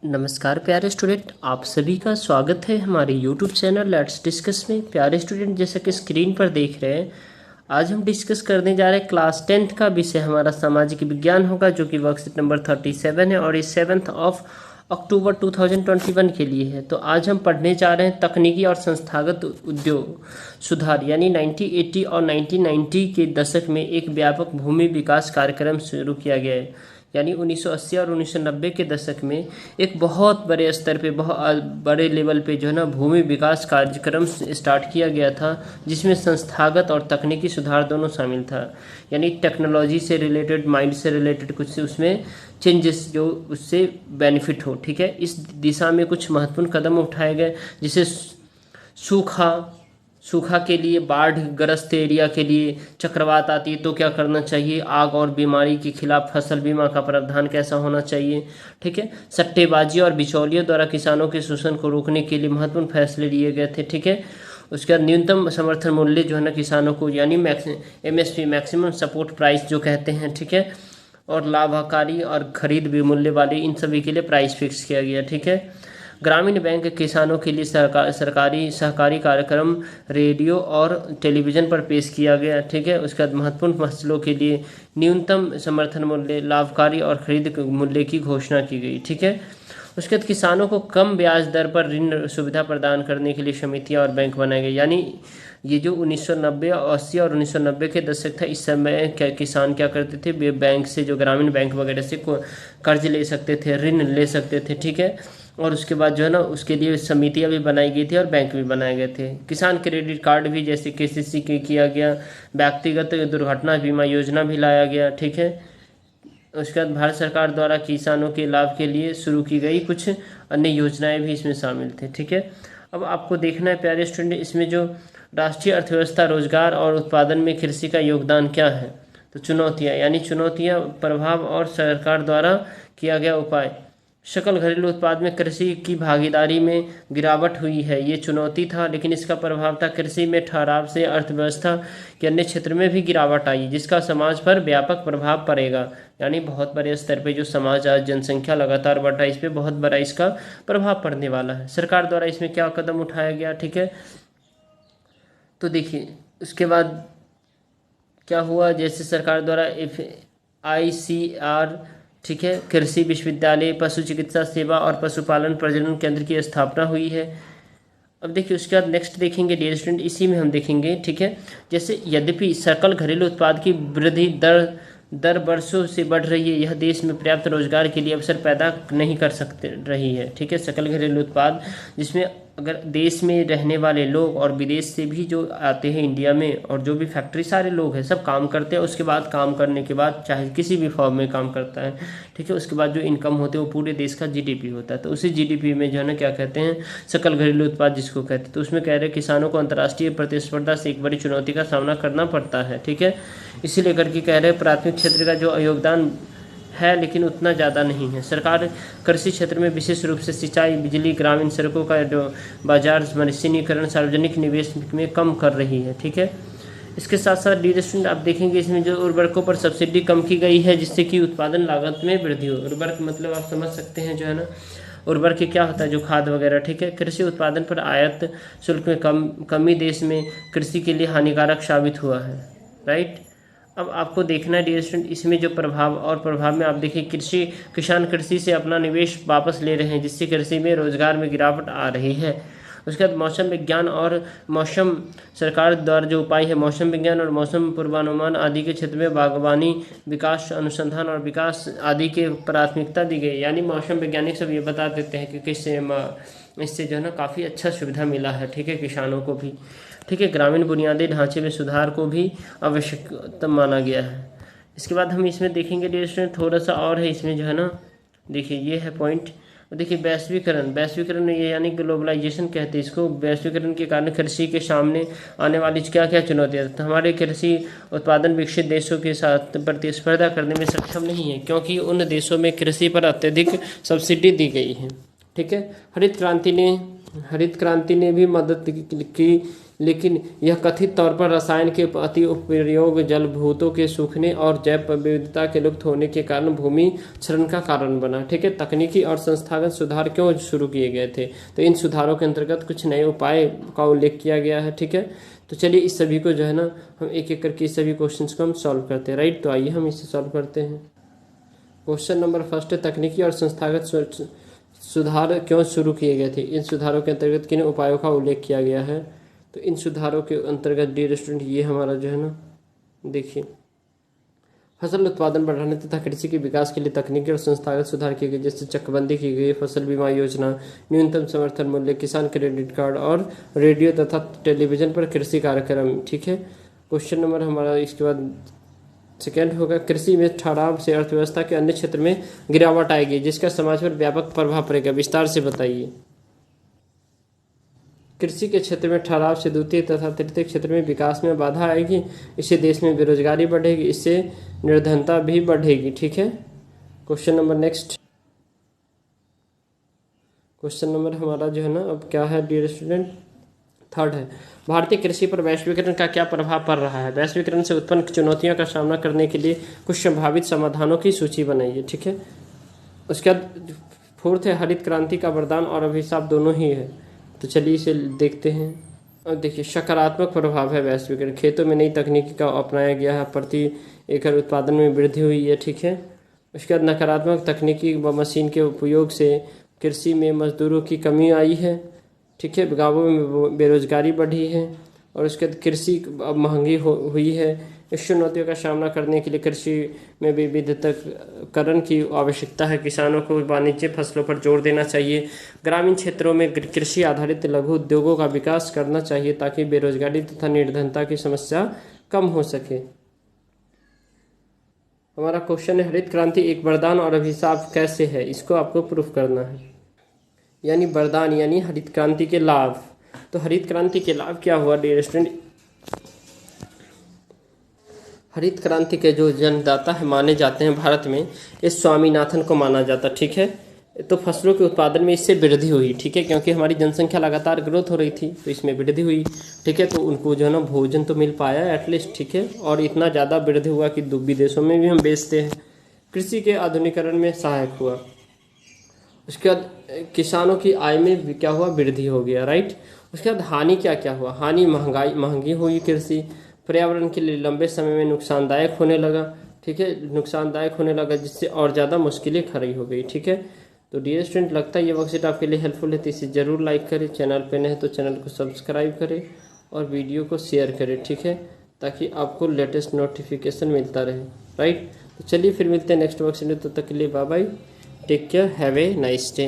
नमस्कार प्यारे स्टूडेंट, आप सभी का स्वागत है हमारे यूट्यूब चैनल लेट्स डिस्कस में। प्यारे स्टूडेंट, जैसा कि स्क्रीन पर देख रहे हैं, आज हम डिस्कस करने जा रहे हैं क्लास 10th का विषय हमारा सामाजिक विज्ञान होगा, जो कि वर्कशीट नंबर 37 है और ये 7 अक्टूबर 2021 के लिए है। तो आज हम पढ़ने जा रहे हैं तकनीकी और संस्थागत उद्योग सुधार, यानी 1980 और 1990 के दशक में एक व्यापक भूमि विकास कार्यक्रम शुरू किया गया है। यानी 1980 और 1990 के दशक में एक बहुत बड़े स्तर पे, बहुत बड़े लेवल पे जो है ना भूमि विकास कार्यक्रम स्टार्ट किया गया था, जिसमें संस्थागत और तकनीकी सुधार दोनों शामिल था। यानी टेक्नोलॉजी से रिलेटेड, माइंड से रिलेटेड कुछ उसमें चेंजेस जो उससे बेनिफिट हो। ठीक है, इस दिशा में कुछ महत्वपूर्ण कदम उठाए गए, जैसे सूखा के लिए, बाढ़ ग्रस्त एरिया के लिए, चक्रवात आती है तो क्या करना चाहिए, आग और बीमारी के खिलाफ फसल बीमा का प्रावधान कैसा होना चाहिए। ठीक है, सट्टेबाजी और बिचौलियों द्वारा किसानों के शोषण को रोकने के लिए महत्वपूर्ण फैसले लिए गए थे। ठीक है, उसके बाद न्यूनतम समर्थन मूल्य जो है ना किसानों को, यानी MSP मैक्सिमम सपोर्ट प्राइस जो कहते हैं। ठीक है, और लाभकारी और खरीद मूल्य वाले इन सभी के लिए प्राइस फिक्स किया गया। ठीक है, ग्रामीण बैंक किसानों के लिए सरकारी सहकारी कार्यक्रम रेडियो और टेलीविज़न पर पेश किया गया। ठीक है, उसके बाद महत्वपूर्ण फसलों के लिए न्यूनतम समर्थन मूल्य, लाभकारी और खरीद मूल्य की घोषणा की गई। ठीक है, उसके बाद किसानों को कम ब्याज दर पर ऋण सुविधा प्रदान करने के लिए समितियां और बैंक बनाए गए। यानी ये जो 1990, 80 और 1990 के दशक था, इस समय किसान क्या करते थे, वे बैंक से, जो ग्रामीण बैंक वगैरह से कर्ज ले सकते थे, ऋण ले सकते थे। ठीक है, और उसके बाद जो है ना उसके लिए समितियां भी बनाई गई थी और बैंक भी बनाए गए थे। किसान क्रेडिट कार्ड भी जैसे KCC के किया गया, व्यक्तिगत दुर्घटना बीमा योजना भी लाया गया। ठीक है, उसके बाद भारत सरकार द्वारा किसानों के लाभ के लिए शुरू की गई कुछ अन्य योजनाएं भी इसमें शामिल थे। ठीक है, अब आपको देखना है प्यारे स्टूडेंट, इसमें जो राष्ट्रीय अर्थव्यवस्था, रोजगार और उत्पादन में कृषि का योगदान क्या है। तो चुनौतियाँ, यानी चुनौतियाँ, प्रभाव और सरकार द्वारा किया गया उपाय। सकल घरेलू उत्पाद में कृषि की भागीदारी में गिरावट हुई है, ये चुनौती था, लेकिन इसका प्रभाव था कृषि में ठहराव से अर्थव्यवस्था के अन्य क्षेत्र में भी गिरावट आई, जिसका समाज पर व्यापक प्रभाव पड़ेगा। यानी बहुत बड़े स्तर पे जो समाज, आज जनसंख्या लगातार बढ़ रहा है, इस पर बहुत बड़ा इसका प्रभाव पड़ने वाला है। सरकार द्वारा इसमें क्या कदम उठाया गया। ठीक है, तो देखिए उसके बाद क्या हुआ, जैसे सरकार द्वारा ICR, ठीक है, कृषि विश्वविद्यालय, पशु चिकित्सा सेवा और पशुपालन प्रजनन केंद्र की स्थापना हुई है। अब देखिए उसके बाद नेक्स्ट देखेंगे डियर स्टूडेंट, इसी में हम देखेंगे। ठीक है, जैसे यद्यपि सकल घरेलू उत्पाद की वृद्धि दर वर्षों से बढ़ रही है, यह देश में पर्याप्त रोजगार के लिए अवसर पैदा नहीं कर सकते रही है। ठीक है, सकल घरेलू उत्पाद, जिसमें अगर देश में रहने वाले लोग और विदेश से भी जो आते हैं इंडिया में, और जो भी फैक्ट्री, सारे लोग हैं, सब काम करते हैं। उसके बाद काम करने के बाद, चाहे किसी भी फॉर्म में काम करता है, ठीक है, उसके बाद जो इनकम होते हैं वो पूरे देश का GDP होता है। तो उसी GDP में जो है ना क्या कहते हैं, सकल घरेलू उत्पाद जिसको कहते हैं। तो उसमें कह रहे हैं किसानों को अंतर्राष्ट्रीय प्रतिस्पर्धा से एक बड़ी चुनौती का सामना करना पड़ता है। ठीक है, इसी लेकर के कह रहे हैं प्राथमिक क्षेत्र का जो योगदान है, लेकिन उतना ज़्यादा नहीं है। सरकार कृषि क्षेत्र में विशेष रूप से सिंचाई, बिजली, ग्रामीण सड़कों का जो बाजार मशीनीकरण, सार्वजनिक निवेश में कम कर रही है। ठीक है, इसके साथ साथ डियर स्टूडेंट आप देखेंगे इसमें जो उर्वरकों पर सब्सिडी कम की गई है, जिससे कि उत्पादन लागत में वृद्धि हो। उर्वरक मतलब आप समझ सकते हैं जो है ना, उर्वरक क्या होता है, जो खाद वगैरह। ठीक है, कृषि उत्पादन पर आयात शुल्क में कमी देश में कृषि के लिए हानिकारक साबित हुआ है। राइट, अब आपको देखना है डियर स्टूडेंट, इसमें जो प्रभाव में आप देखिए, किसान कृषि से अपना निवेश वापस ले रहे हैं, जिससे कृषि में रोजगार में गिरावट आ रही है। उसके बाद मौसम विज्ञान और मौसम, सरकार द्वारा जो उपाय है, मौसम विज्ञान और मौसम पूर्वानुमान आदि के क्षेत्र में बागवानी, विकास, अनुसंधान और विकास आदि के प्राथमिकता दी गई। यानी मौसम वैज्ञानिक सब ये बता देते हैं कि इससे जो है ना काफ़ी अच्छा सुविधा मिला है। ठीक है, किसानों को भी। ठीक है, ग्रामीण बुनियादी ढांचे में सुधार को भी आवश्यक माना गया है। इसके बाद हम इसमें देखेंगे डियर स्टूडेंट, थोड़ा सा और है इसमें जो है ना, देखिए ये है पॉइंट। देखिए वैश्वीकरण ये यानी ग्लोबलाइजेशन कहते हैं इसको। वैश्वीकरण के कारण कृषि के सामने आने वाली क्या क्या चुनौतियाँ, तो हमारे कृषि उत्पादन विकसित देशों के साथ प्रतिस्पर्धा करने में सक्षम नहीं है, क्योंकि उन देशों में कृषि पर अत्यधिक सब्सिडी दी गई है। ठीक है, हरित क्रांति ने भी मदद की लेकिन यह कथित तौर पर रसायन के अति उपयोग, जलभूतों के सूखने और जैव विविधता के लुप्त होने के कारण भूमि क्षरण का कारण बना। ठीक है, तकनीकी और संस्थागत सुधार क्यों शुरू किए गए थे? तो इन सुधारों के अंतर्गत कुछ नए उपाय का उल्लेख किया गया है। ठीक है, तो चलिए इस सभी को जो है ना हम एक एक करके इस सभी क्वेश्चंस को हम सॉल्व करते हैं। राइट, तो आइए हम इसे सॉल्व करते हैं। क्वेश्चन नंबर फर्स्ट है, तकनीकी और संस्थागत सुधार क्यों शुरू किए गए थे? इन सुधारों के अंतर्गत किन उपायों का उल्लेख किया गया है? तो इन सुधारों के अंतर्गत डियर स्टूडेंट ये हमारा जो है ना, देखिए, फसल उत्पादन बढ़ाने तथा कृषि के विकास के लिए तकनीकी और संस्थागत सुधार किए गए, जैसे चकबंदी की गई, फसल बीमा योजना, न्यूनतम समर्थन मूल्य, किसान क्रेडिट कार्ड और रेडियो तथा टेलीविजन पर कृषि कार्यक्रम। ठीक है, क्वेश्चन नंबर हमारा इसके बाद सेकेंड होगा, कृषि में ठहराव से अर्थव्यवस्था के अन्य क्षेत्र में गिरावट आएगी जिसका समाज पर व्यापक प्रभाव पड़ेगा, विस्तार से बताइए। कृषि के क्षेत्र में ठहराव से द्वितीय तथा तृतीय क्षेत्र में विकास में बाधा आएगी, इससे देश में बेरोजगारी बढ़ेगी, इससे निर्धनता भी बढ़ेगी। ठीक है, question number next, question number हमारा जो है ना अब क्या है डियर स्टूडेंट, थर्ड है, भारतीय कृषि पर वैश्वीकरण का क्या प्रभाव पड़ रहा है? वैश्वीकरण से उत्पन्न चुनौतियों का सामना करने के लिए कुछ संभावित समाधानों की सूची बनाइए। ठीक है, उसके बाद फोर्थ है, हरित क्रांति का वरदान और अभिशाप दोनों ही है। तो चलिए इसे देखते हैं। और देखिए, सकारात्मक प्रभाव है वैश्वीकरण, खेतों में नई तकनीकी का अपनाया गया है, प्रति एकड़ उत्पादन में वृद्धि हुई है। ठीक है, उसके बाद नकारात्मक तकनीकी व मशीन के उपयोग से कृषि में मजदूरों की कमी आई है। ठीक है, गाँवों में बेरोजगारी बढ़ी है और उसके बाद कृषि अब महंगी हुई है। इस चुनौतियों का सामना करने के लिए कृषि में विविधीकरण की आवश्यकता है। किसानों को वाणिज्य फसलों पर जोर देना चाहिए। ग्रामीण क्षेत्रों में कृषि आधारित लघु उद्योगों का विकास करना चाहिए ताकि बेरोजगारी तथा निर्धनता की समस्या कम हो सके। हमारा क्वेश्चन है, हरित क्रांति एक वरदान और अभिशाप कैसे है? इसको आपको प्रूफ करना है। यानी वरदान यानी हरित क्रांति के लाभ। तो हरित क्रांति के लाभ क्या हुआ डियर स्टूडेंट? हरित क्रांति के जो जन्मदाता है माने जाते हैं भारत में, इस स्वामीनाथन को माना जाता। ठीक है, तो फसलों के उत्पादन में इससे वृद्धि हुई। ठीक है, क्योंकि हमारी जनसंख्या लगातार ग्रोथ हो रही थी तो इसमें वृद्धि हुई। ठीक है, तो उनको जो है ना भोजन तो मिल पाया एटलीस्ट। ठीक है, और इतना ज़्यादा वृद्धि हुआ कि विदेशों में भी हम बेचते हैं। कृषि के आधुनिकीकरण में सहायक हुआ। उसके बाद किसानों की आय में क्या हुआ? वृद्धि हो गया। राइट, उसके बाद हानि क्या क्या हुआ? हानि महंगी हुई कृषि, पर्यावरण के लिए लंबे समय में नुकसानदायक होने लगा। ठीक है, नुकसानदायक होने लगा जिससे और ज़्यादा मुश्किलें खड़ी हो गई। ठीक है, तो डियर स्टूडेंट लगता है ये वर्कशीट आपके लिए हेल्पफुल है, तो इसे ज़रूर लाइक करें। चैनल पे नए हैं तो चैनल को सब्सक्राइब करें और वीडियो को शेयर करें। ठीक है, ताकि आपको लेटेस्ट नोटिफिकेशन मिलता रहे। राइट, तो चलिए फिर मिलते हैं नेक्स्ट वर्कशीट में, तब तक के लिए bye bye, take care, have a nice day.